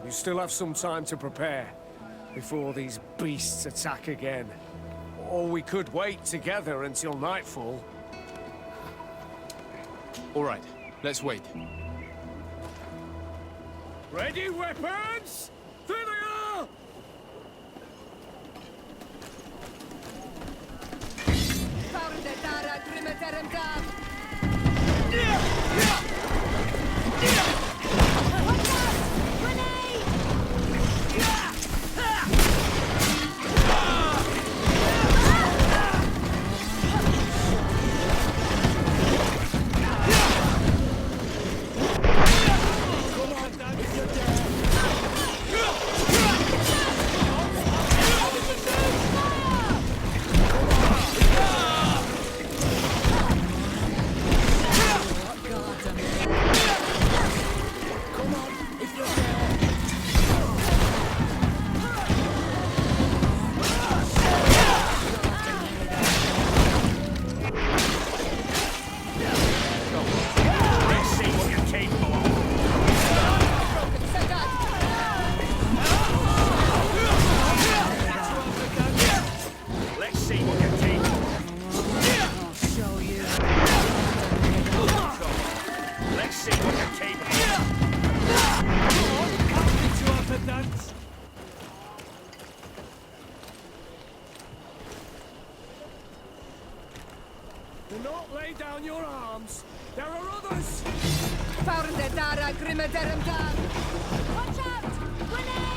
You still have some time to prepare before these beasts attack again. Or we could wait together until nightfall. All right, let's wait. Ready, weapons? There they are! Do not lay down your arms. There are others. Watch out! Grenade!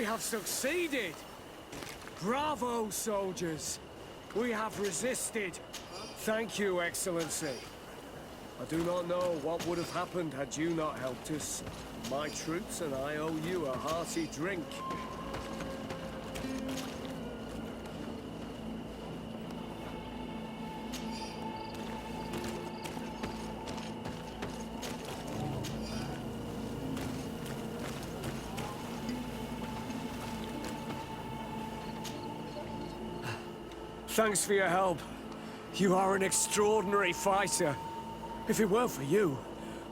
We have succeeded! Bravo, soldiers! We have resisted. Thank you, Excellency. I do not know what would have happened had you not helped us. My troops and I owe you a hearty drink. Thanks for your help. You are an extraordinary fighter. If it weren't for you,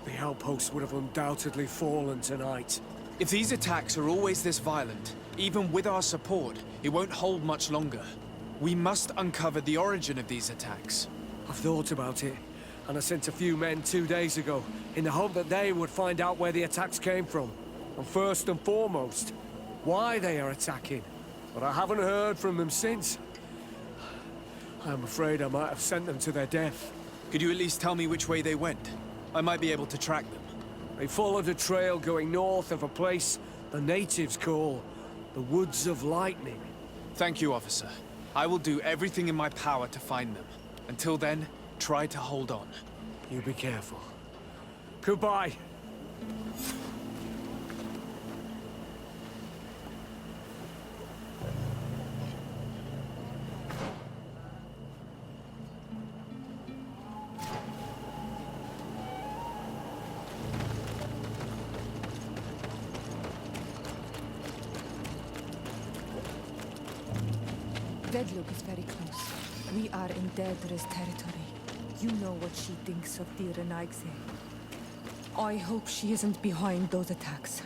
the outpost would have undoubtedly fallen tonight. If these attacks are always this violent, even with our support, it won't hold much longer. We must uncover the origin of these attacks. I've thought about it, and I sent a few men 2 days ago, in the hope that they would find out where the attacks came from. And first and foremost, why they are attacking. But I haven't heard from them since. I'm afraid I might have sent them to their death. Could you at least tell me which way they went? I might be able to track them. They followed a trail going north of a place the natives call the Woods of Lightning. Thank you, officer. I will do everything in my power to find them. Until then, try to hold on. You be careful. Goodbye. Vedluk is very close. We are in Deirdre's territory. You know what she thinks of Deir and Aigse. I hope she isn't behind those attacks.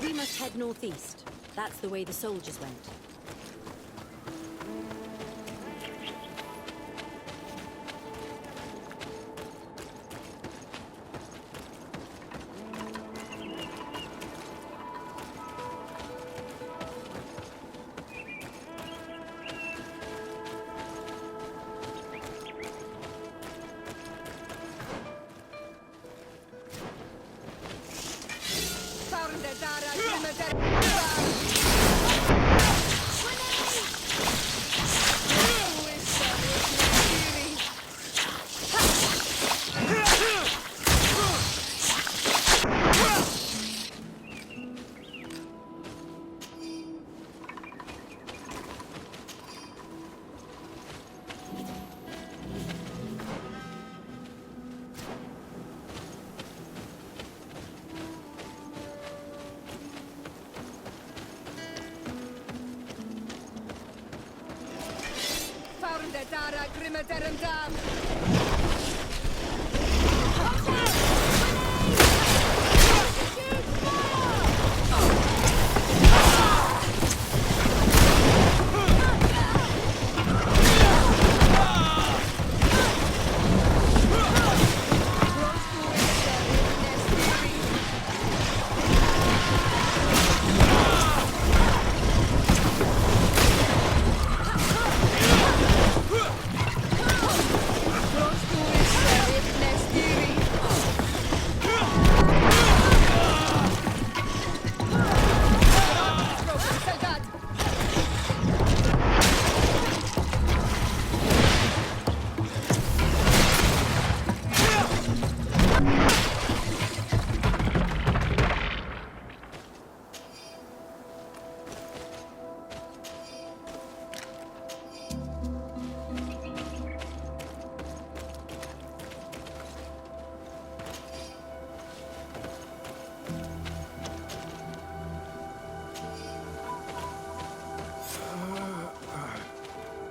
We must head northeast. That's the way the soldiers went.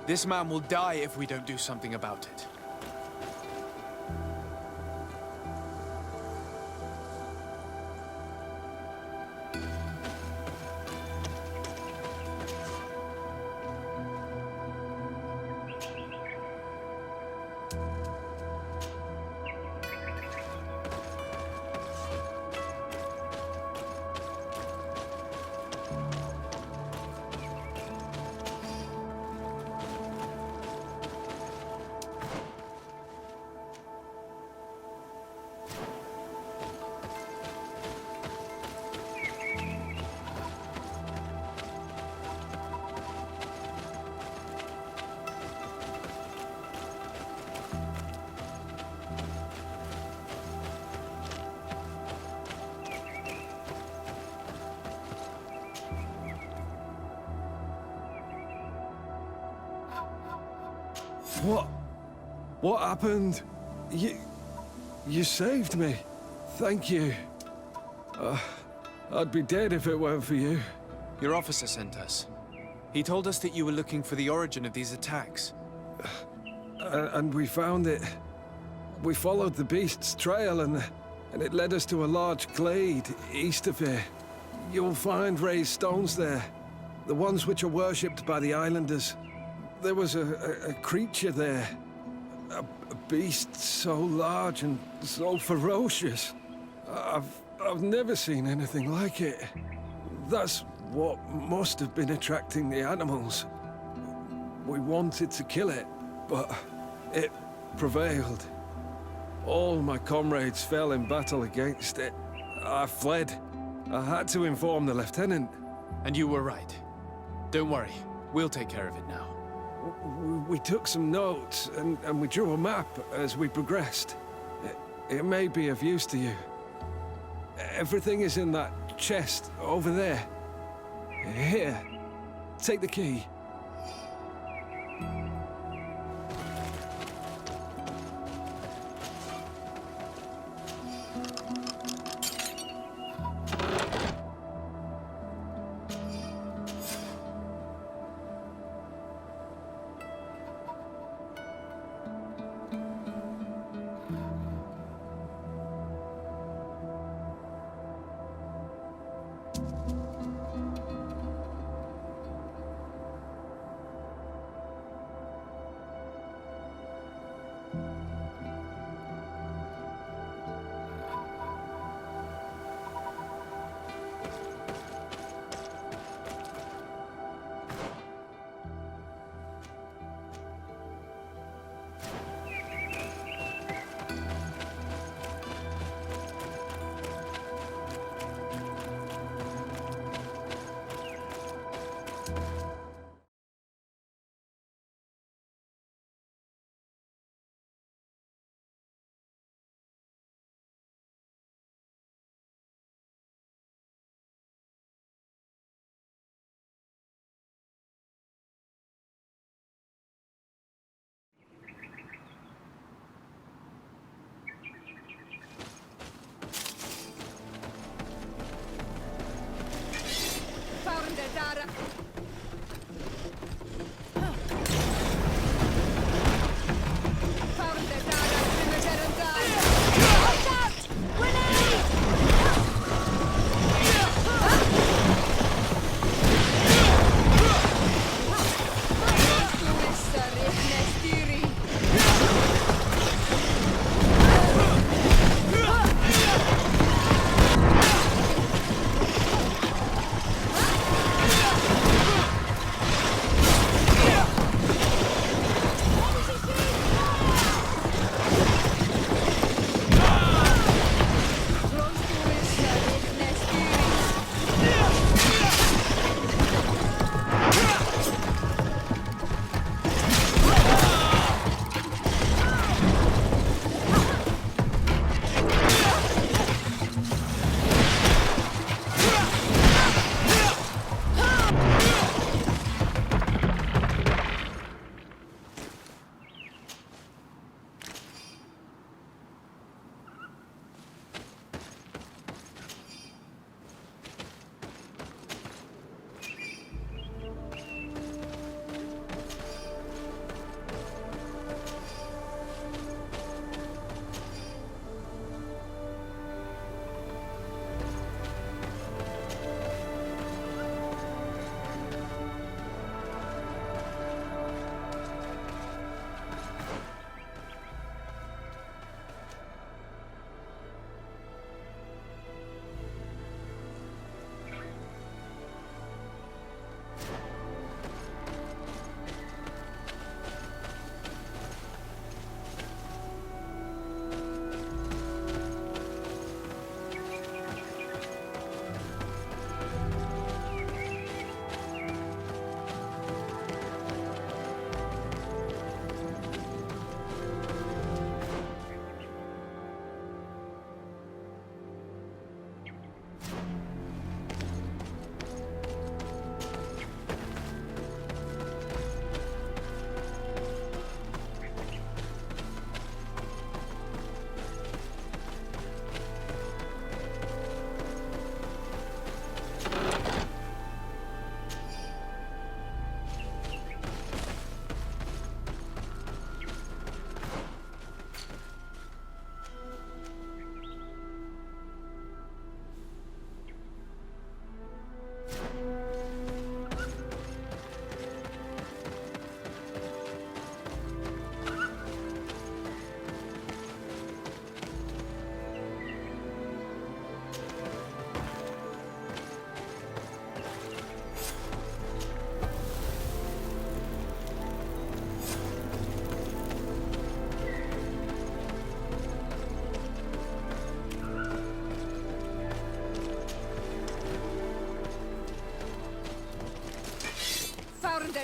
This man will die if we don't do something about it. What happened? You saved me. Thank you. I'd be dead if it weren't for you. Your officer sent us. He told us that you were looking for the origin of these attacks. And we found it. We followed the beast's trail and it led us to a large glade east of here. You'll find raised stones there. The ones which are worshipped by the islanders. There was a creature there. A beast so large and so ferocious. I've never seen anything like it. That's what must have been attracting the animals. We wanted to kill it, but it prevailed. All my comrades fell in battle against it. I fled. I had to inform the lieutenant. And you were right. Don't worry, we'll take care of it now. We took some notes, and we drew a map as we progressed. It may be of use to you. Everything is in that chest over there. Here, take the key.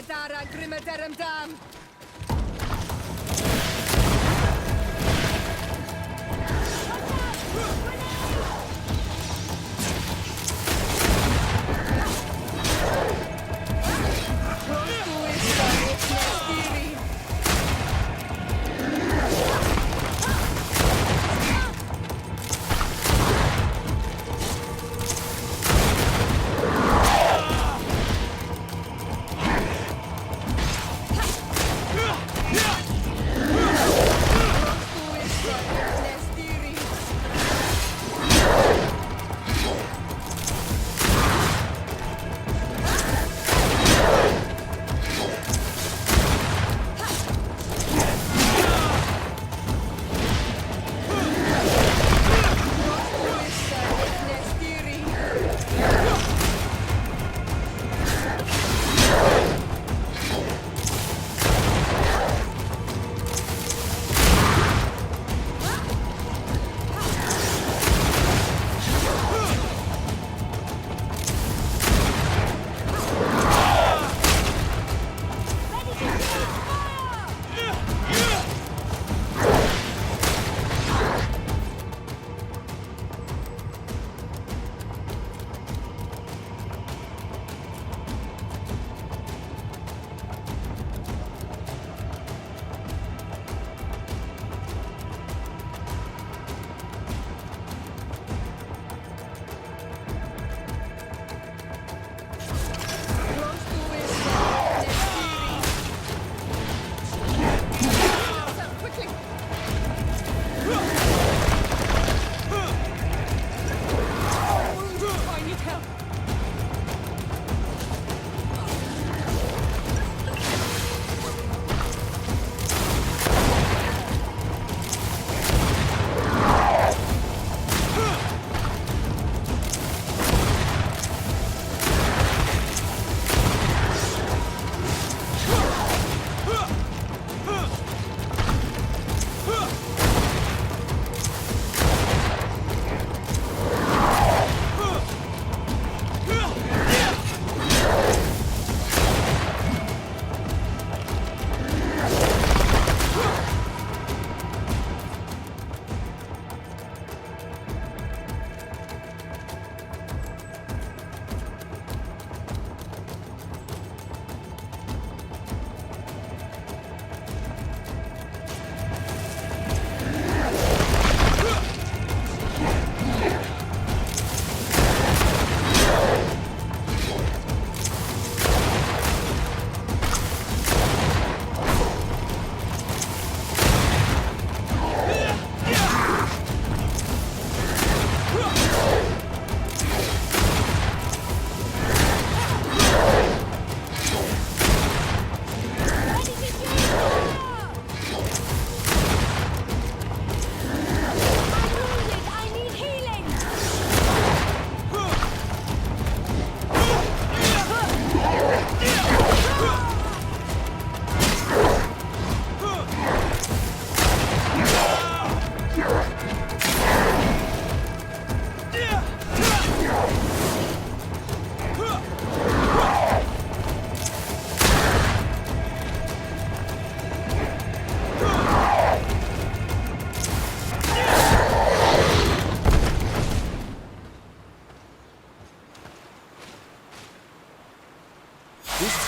Dara Grimeterem Dam!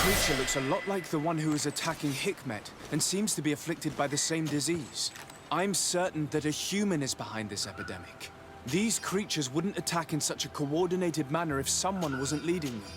creature looks a lot like the one who is attacking Hikmet, and seems to be afflicted by the same disease. I'm certain that a human is behind this epidemic. These creatures wouldn't attack in such a coordinated manner if someone wasn't leading them.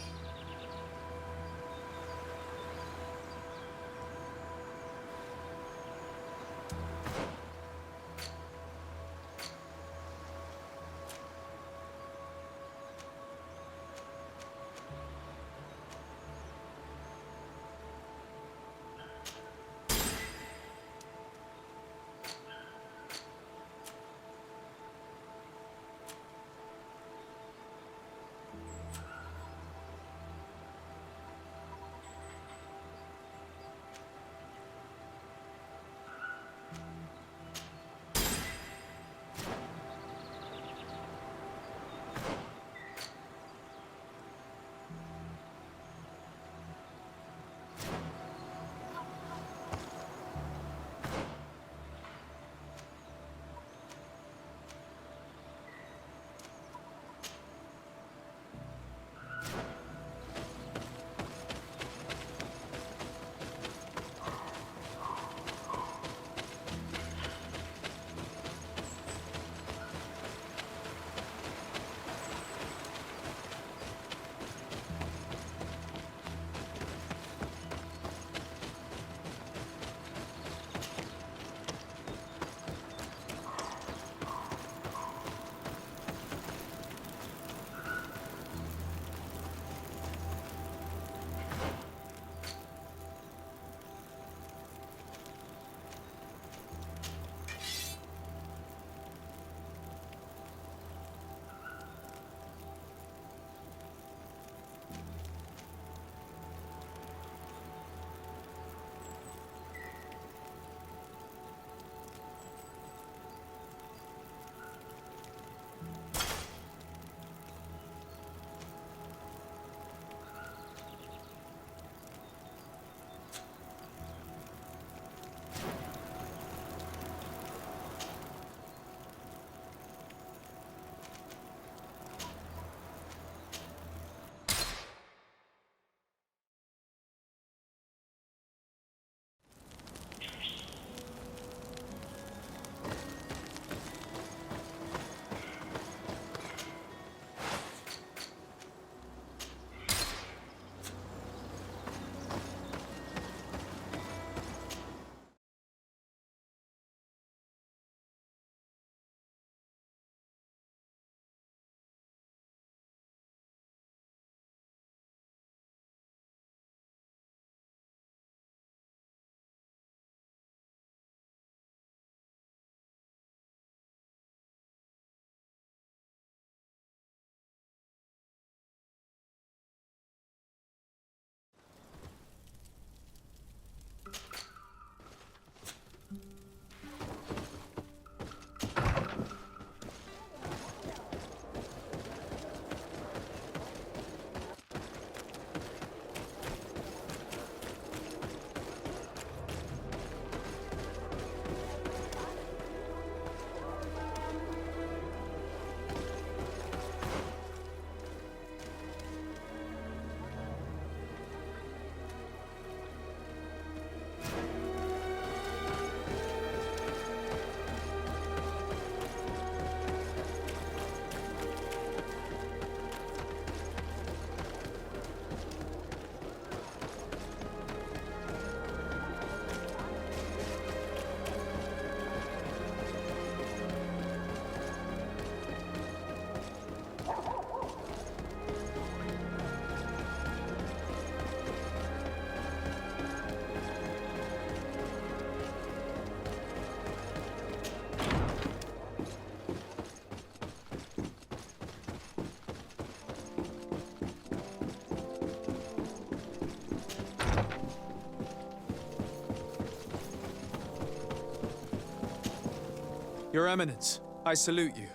Your Eminence, I salute you.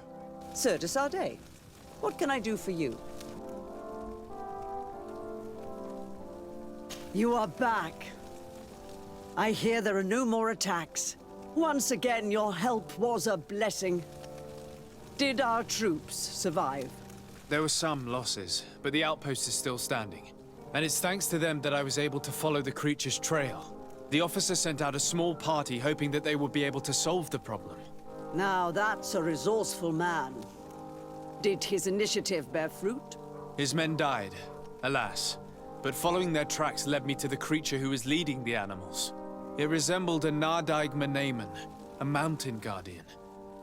Sir de Sardet, what can I do for you? You are back. I hear there are no more attacks. Once again, your help was a blessing. Did our troops survive? There were some losses, but the outpost is still standing. And it's thanks to them that I was able to follow the creature's trail. The officer sent out a small party hoping that they would be able to solve the problem. Now that's a resourceful man. Did his initiative bear fruit? His men died, alas. But following their tracks led me to the creature who was leading the animals. It resembled a Nadaig meneimen, a mountain guardian.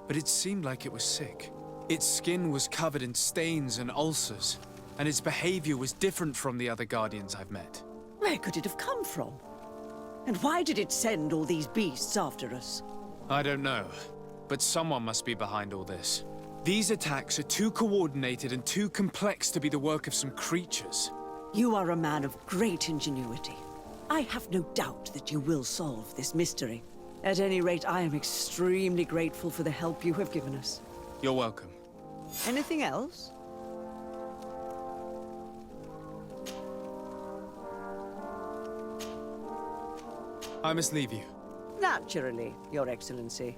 But it seemed like it was sick. Its skin was covered in stains and ulcers, and its behavior was different from the other guardians I've met. Where could it have come from? And why did it send all these beasts after us? I don't know, but someone must be behind all this. These attacks are too coordinated and too complex to be the work of some creatures. You are a man of great ingenuity. I have no doubt that you will solve this mystery. At any rate, I am extremely grateful for the help you have given us. You're welcome. Anything else? I must leave you. Naturally, Your Excellency.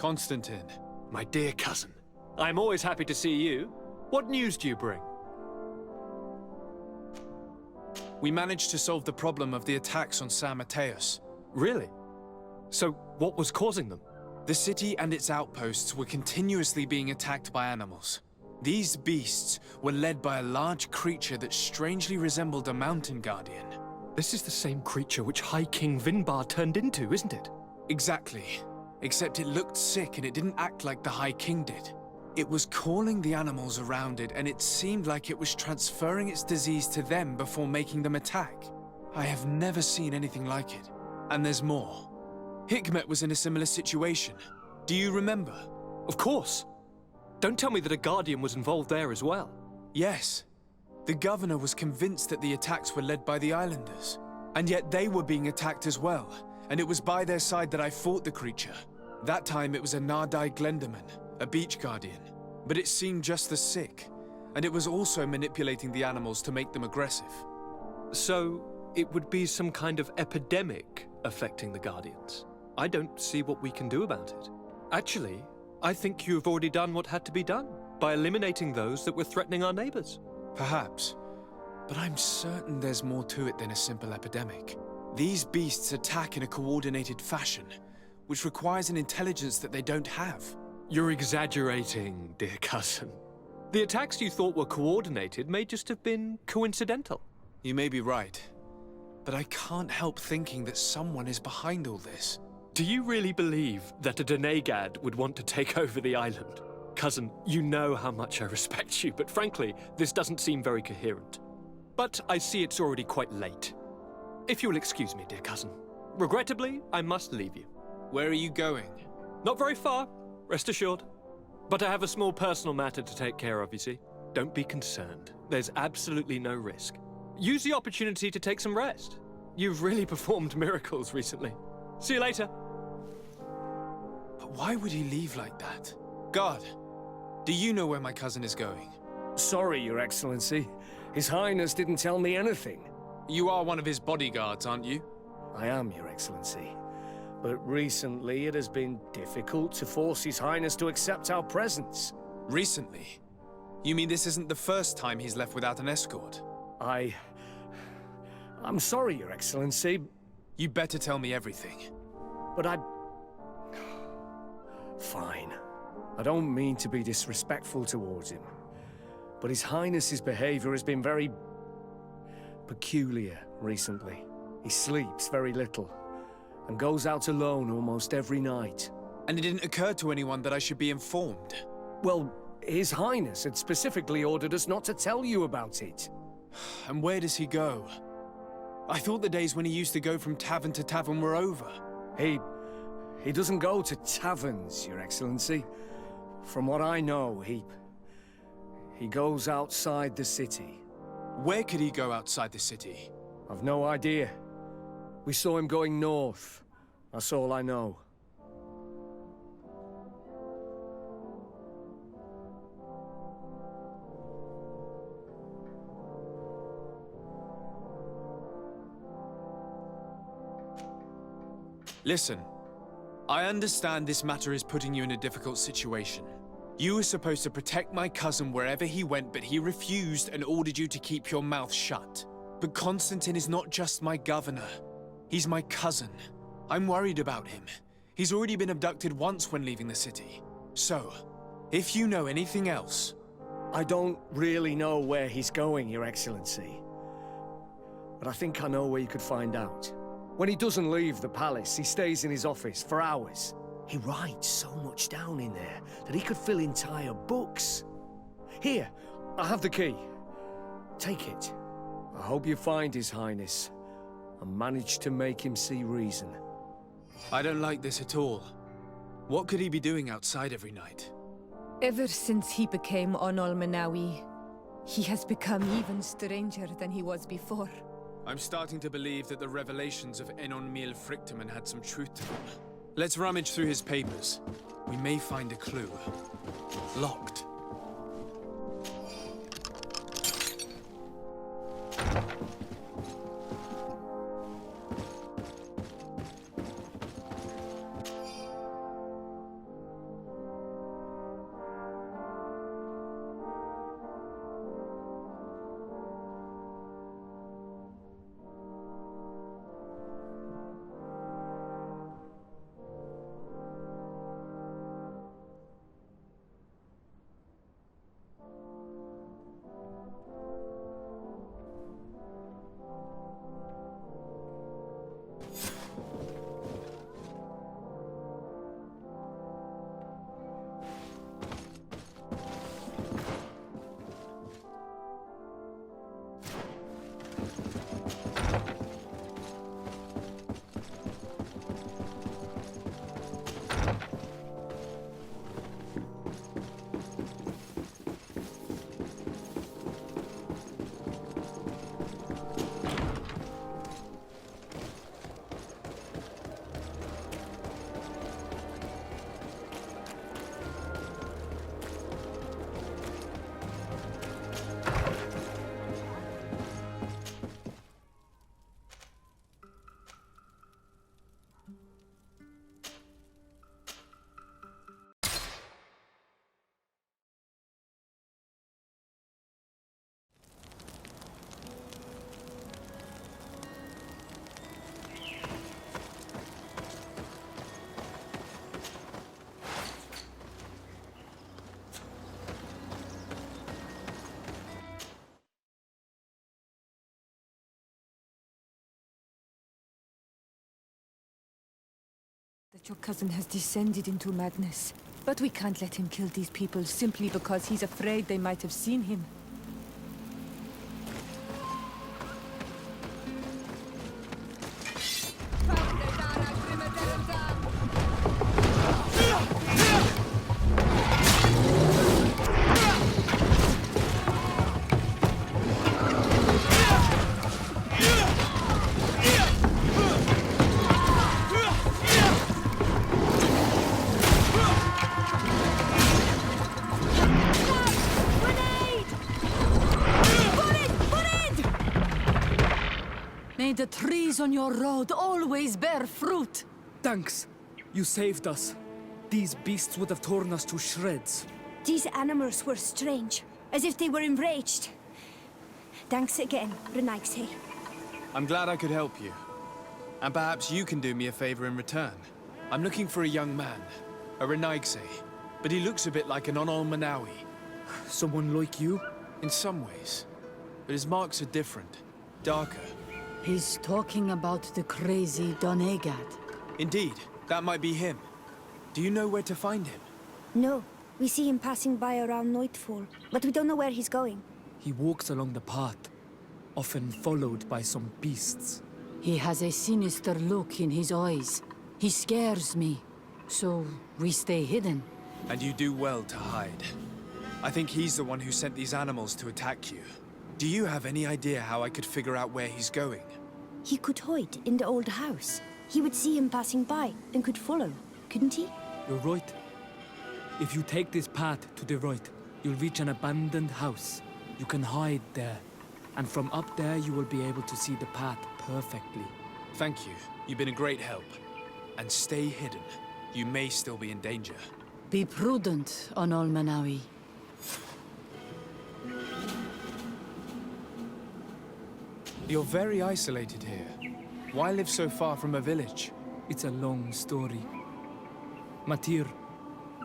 Constantin. My dear cousin, I'm always happy to see you. What news do you bring? We managed to solve the problem of the attacks on San Matheus. Really? So, what was causing them? The city and its outposts were continuously being attacked by animals. These beasts were led by a large creature that strangely resembled a mountain guardian. This is the same creature which High King Cwenvar turned into, isn't it? Exactly. Except it looked sick and it didn't act like the High King did. It was calling the animals around it, and it seemed like it was transferring its disease to them before making them attack. I have never seen anything like it. And there's more. Hikmet was in a similar situation. Do you remember? Of course. Don't tell me that a Guardian was involved there as well. Yes. The governor was convinced that the attacks were led by the islanders. And yet they were being attacked as well, and it was by their side that I fought the creature. That time it was a Nadaig Glenderman, a beach guardian, but it seemed just as sick, and it was also manipulating the animals to make them aggressive. So, it would be some kind of epidemic affecting the Guardians. I don't see what we can do about it. Actually, I think you've already done what had to be done, by eliminating those that were threatening our neighbors. Perhaps, but I'm certain there's more to it than a simple epidemic. These beasts attack in a coordinated fashion, which requires an intelligence that they don't have. You're exaggerating, dear cousin. The attacks you thought were coordinated may just have been coincidental. You may be right, but I can't help thinking that someone is behind all this. Do you really believe that a Nadaig would want to take over the island? Cousin, you know how much I respect you, but frankly, this doesn't seem very coherent. But I see it's already quite late. If you'll excuse me, dear cousin. Regrettably, I must leave you. Where are you going? Not very far, rest assured. But I have a small personal matter to take care of, you see. Don't be concerned. There's absolutely no risk. Use the opportunity to take some rest. You've really performed miracles recently. See you later. But why would he leave like that? Guard, do you know where my cousin is going? Sorry, Your Excellency. His Highness didn't tell me anything. You are one of his bodyguards, aren't you? I am, Your Excellency. But recently it has been difficult to force His Highness to accept our presence. Recently? You mean this isn't the first time he's left without an escort? I'm sorry, Your Excellency, You better tell me everything. but Fine. I don't mean to be disrespectful towards him, but His Highness's behavior has been very peculiar recently. He sleeps very little, and goes out alone almost every night. And it didn't occur to anyone that I should be informed. Well, His Highness had specifically ordered us not to tell you about it. And where does he go? I thought the days when he used to go from tavern to tavern were over. He doesn't go to taverns, Your Excellency. From what I know, he goes outside the city. Where could he go outside the city? I've no idea. We saw him going north. That's all I know. Listen, I understand this matter is putting you in a difficult situation. You were supposed to protect my cousin wherever he went, but he refused and ordered you to keep your mouth shut. But Constantin is not just my governor. He's my cousin. I'm worried about him. He's already been abducted once when leaving the city. So, if you know anything else... I don't really know where he's going, Your Excellency. But I think I know where you could find out. When he doesn't leave the palace, he stays in his office for hours. He writes so much down in there that he could fill entire books. Here, I have the key. Take it. I hope you find His Highness and manage to make him see reason. I don't like this at all. What could he be doing outside every night? Ever since he became Onol Menawi, he has become even stranger than he was before. I'm starting to believe that the revelations of Enon Mil Frictamen had some truth to them. Let's rummage through his papers. We may find a clue. Locked. That your cousin has descended into madness. But we can't let him kill these people simply because he's afraid they might have seen him. May the trees on your road always bear fruit. Thanks. You saved us. These beasts would have torn us to shreds. These animals were strange, as if they were enraged. Thanks again, Renaigse. I'm glad I could help you. And perhaps you can do me a favor in return. I'm looking for a young man, a Renaigse, but he looks a bit like an Onol Manawi. Someone like you? In some ways. But his marks are different, darker. He's talking about the crazy Nadaig. Indeed, that might be him. Do you know where to find him? No, we see him passing by around nightfall, but we don't know where he's going. He walks along the path, often followed by some beasts. He has a sinister look in his eyes. He scares me, so we stay hidden. And you do well to hide. I think he's the one who sent these animals to attack you. Do you have any idea how I could figure out where he's going? He could hide in the old house. He would see him passing by and could follow, couldn't he? You're right. If you take this path to the right, you'll reach an abandoned house. You can hide there. And from up there, you will be able to see the path perfectly. Thank you. You've been a great help. And stay hidden. You may still be in danger. Be prudent, Onol Manawi. You're very isolated here. Why live so far from a village? It's a long story. Matir,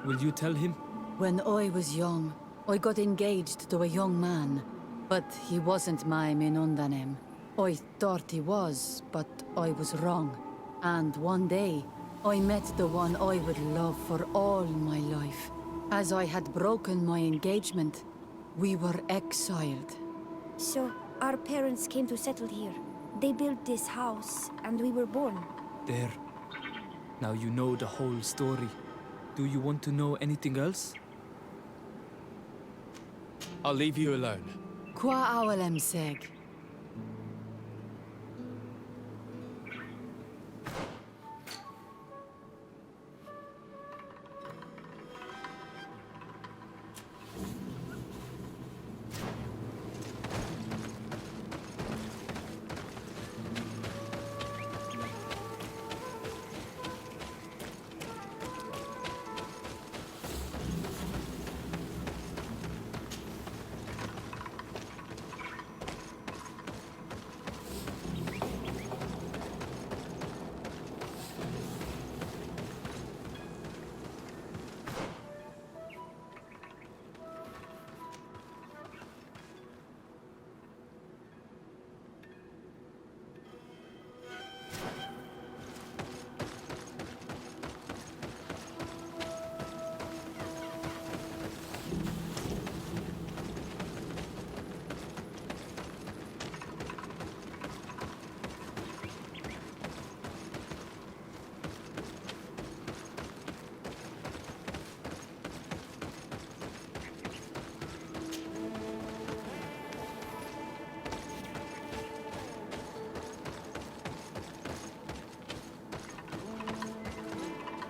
will you tell him? When I was young, I got engaged to a young man. But he wasn't my meneimen. I thought he was, but I was wrong. And one day, I met the one I would love for all my life. As I had broken my engagement, we were exiled. So, our parents came to settle here. They built this house, and we were born. There. Now you know the whole story. Do you want to know anything else? I'll leave you alone. Qua awalem seg.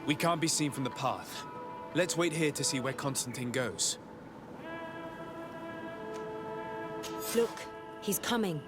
We can't be seen from the path. Let's wait here to see where Constantin goes. Look, he's coming.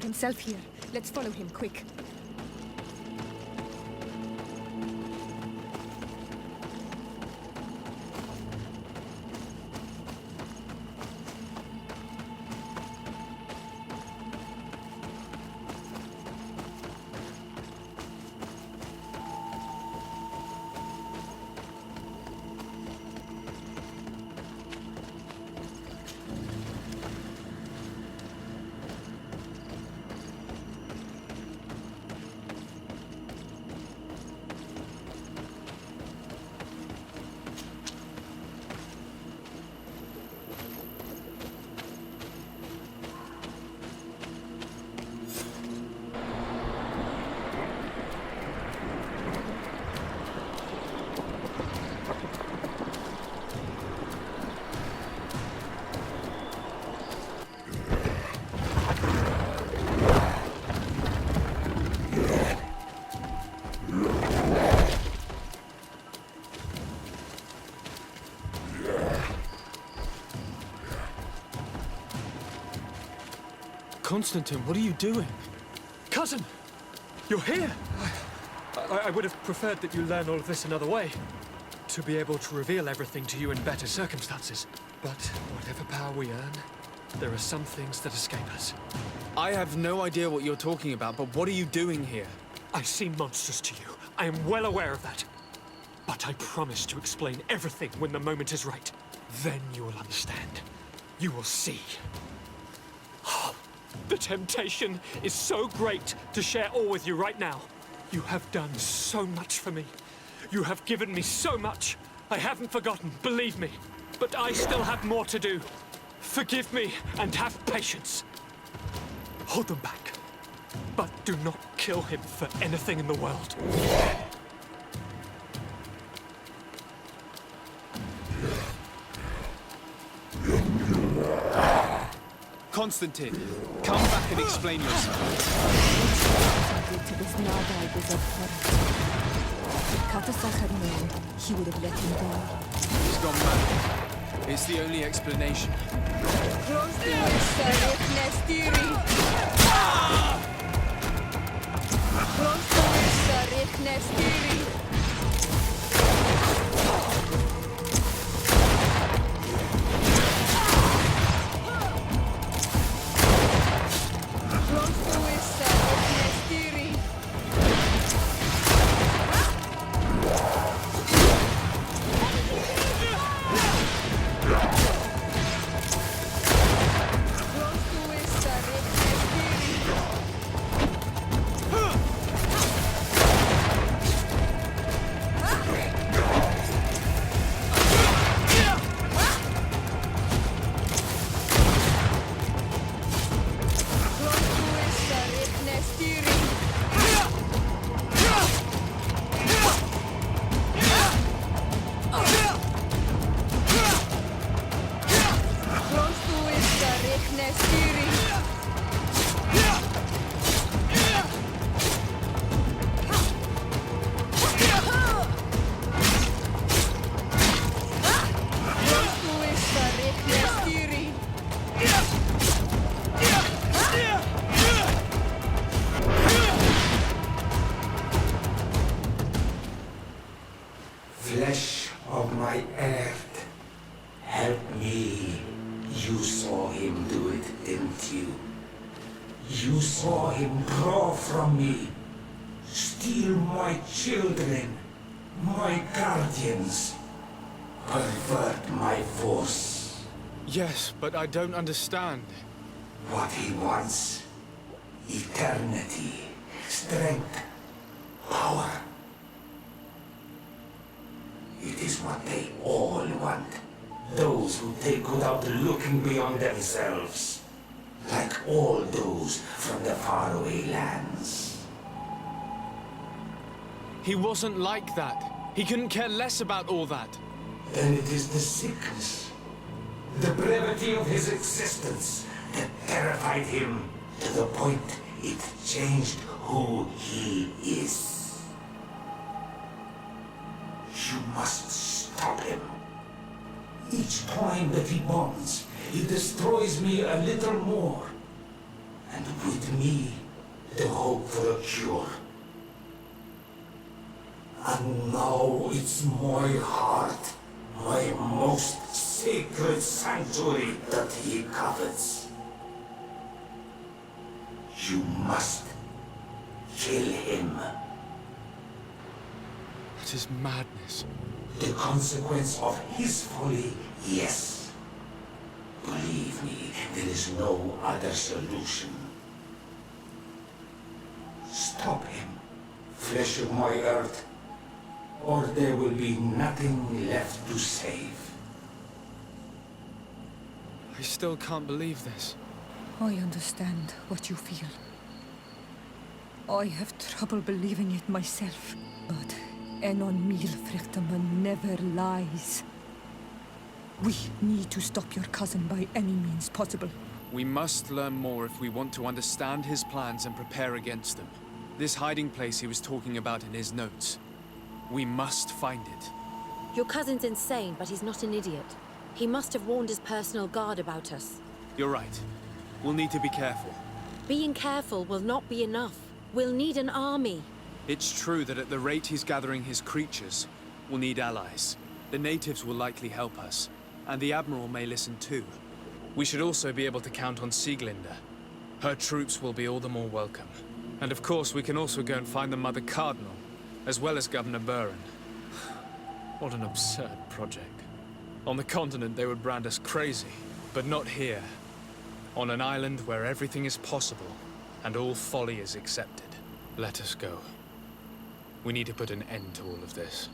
himself here. Let's follow him, quick. Constantin, what are you doing? Cousin! You're here! I would have preferred that you learn all of this another way. To be able to reveal everything to you in better circumstances. But whatever power we earn, there are some things that escape us. I have no idea what you're talking about, but what are you doing here? I seem monstrous to you. I am well aware of that. But I promise to explain everything when the moment is right. Then you will understand. You will see. The temptation is so great to share all with you right now. You have done so much for me. You have given me so much. I haven't forgotten, believe me. But I still have more to do. Forgive me and have patience. Hold them back. But do not kill him for anything in the world. Constantin, come back and explain yourself. To this Nadaig is abhorrent. If Katasak had known, he would have let him die. He's gone mad. It's the only explanation. Flesh of my earth, help me. You saw him do it, didn't you? You saw him draw from me, steal my children, my guardians, pervert my force. Yes, but I don't understand. What he wants, eternity, strength, power. It is what they all want. Those who take without looking beyond themselves. Like all those from the faraway lands. He wasn't like that. He couldn't care less about all that. Then it is the sickness, the brevity of his existence that terrified him to the point it changed who he is. You must stop him. Each time that he bonds, he destroys me a little more. and with me, the hope for a cure. And now it's my heart, my most sacred sanctuary that he covets. You must kill him. It is madness. The consequence of his folly, yes. Believe me, there is no other solution. Stop him, flesh of my earth, or there will be nothing left to save. I still can't believe this. I understand what you feel. I have trouble believing it myself, but Enon Milfrichtaman never lies. We need to stop your cousin by any means possible. We must learn more if we want to understand his plans and prepare against them. This hiding place he was talking about in his notes. We must find it. Your cousin's insane, but he's not an idiot. He must have warned his personal guard about us. You're right. We'll need to be careful. Being careful will not be enough. We'll need an army. It's true that at the rate he's gathering his creatures, we'll need allies. The natives will likely help us, and the Admiral may listen too. We should also be able to count on Sieglinde. Her troops will be all the more welcome. And of course, we can also go and find the Mother Cardinal, as well as Governor Buren. What an absurd project. On the continent, they would brand us crazy, but not here. On an island where everything is possible, and all folly is accepted. Let us go. We need to put an end to all of this.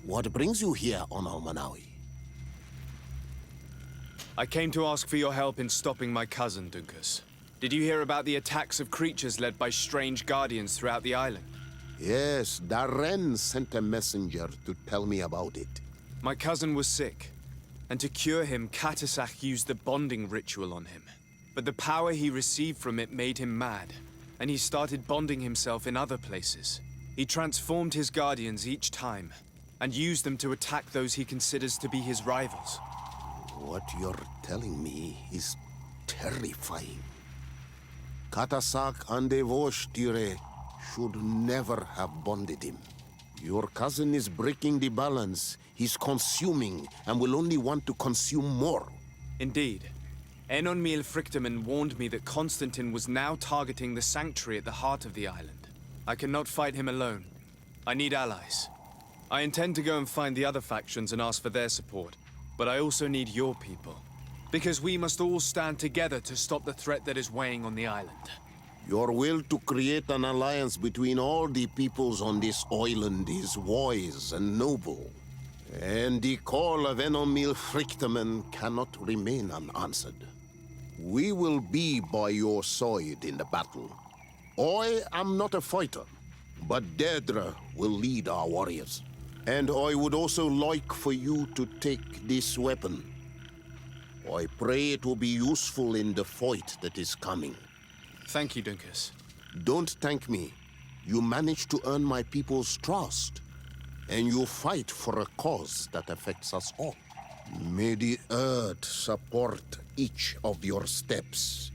What brings you here on Almanawi? I came to ask for your help in stopping my cousin, Dunkus. Did you hear about the attacks of creatures led by strange guardians throughout the island? Yes, Darren sent a messenger to tell me about it. My cousin was sick, and to cure him, Katasak used the bonding ritual on him. But the power he received from it made him mad, and he started bonding himself in other places. He transformed his guardians each time, and used them to attack those he considers to be his rivals. What you're telling me is terrifying. Katasak and Devosh Tire should never have bonded him. Your cousin is breaking the balance. He's consuming, and will only want to consume more. Indeed. Enonmil Frichtemann warned me that Constantin was now targeting the sanctuary at the heart of the island. I cannot fight him alone. I need allies. I intend to go and find the other factions and ask for their support. But I also need your people. Because we must all stand together to stop the threat that is weighing on the island. Your will to create an alliance between all the peoples on this island is wise and noble. And the call of Enonmil Frichtemann cannot remain unanswered. We will be by your side in the battle. I am not a fighter, but Deirdre will lead our warriors. And I would also like for you to take this weapon. I pray it will be useful in the fight that is coming. Thank you, Dunkus. Don't thank me. You managed to earn my people's trust. And you fight for a cause that affects us all. May the earth support each of your steps.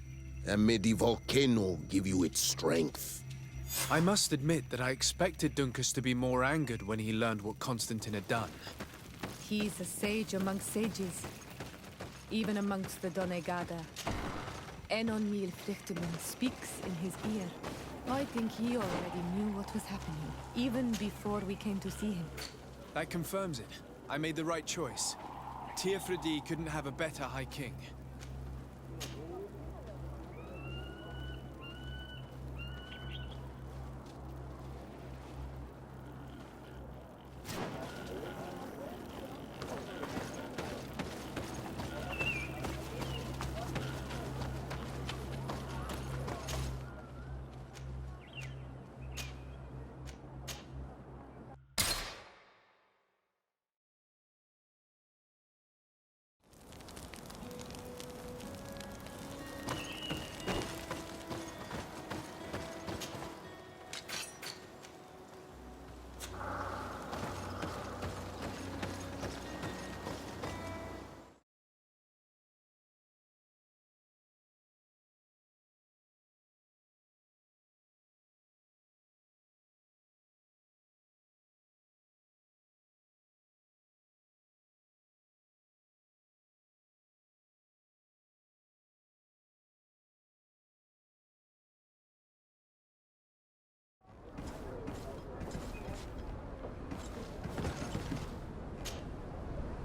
And may the volcano give you its strength. I must admit that I expected Dunkus to be more angered when he learned what Constantin had done. He's a sage amongst sages, even amongst the Doneigada. Enonmil Frichtemann speaks in his ear. I think he already knew what was happening, even before we came to see him. That confirms it. I made the right choice. Teer Fradee couldn't have a better High King.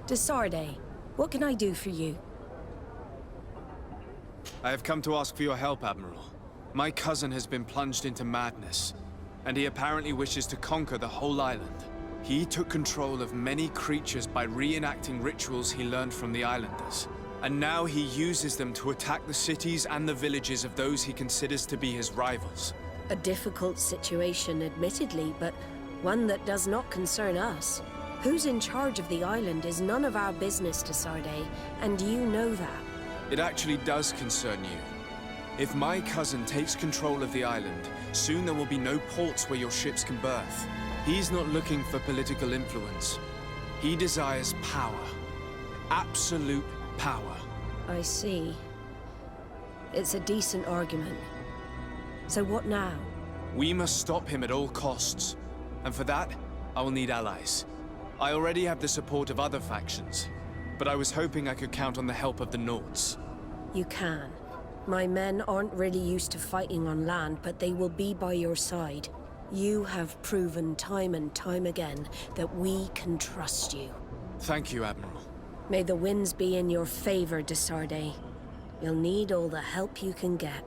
Desarde, what can I do for you? I have come to ask for your help, Admiral. My cousin has been plunged into madness, and he apparently wishes to conquer the whole island. He took control of many creatures by reenacting rituals he learned from the islanders. And now he uses them to attack the cities and the villages of those he considers to be his rivals. A difficult situation, admittedly, but one that does not concern us. Who's in charge of the island is none of our business, Desarde, and you know that. It actually does concern you. If my cousin takes control of the island, soon there will be no ports where your ships can berth. He's not looking for political influence. He desires power. Absolute power. I see. It's a decent argument. So what now? We must stop him at all costs. And for that, I will need allies. I already have the support of other factions, but I was hoping I could count on the help of the Nauts. You can. My men aren't really used to fighting on land, but they will be by your side. You have proven time and time again that we can trust you. Thank you, Admiral. May the winds be in your favor, Desarde. You'll need all the help you can get.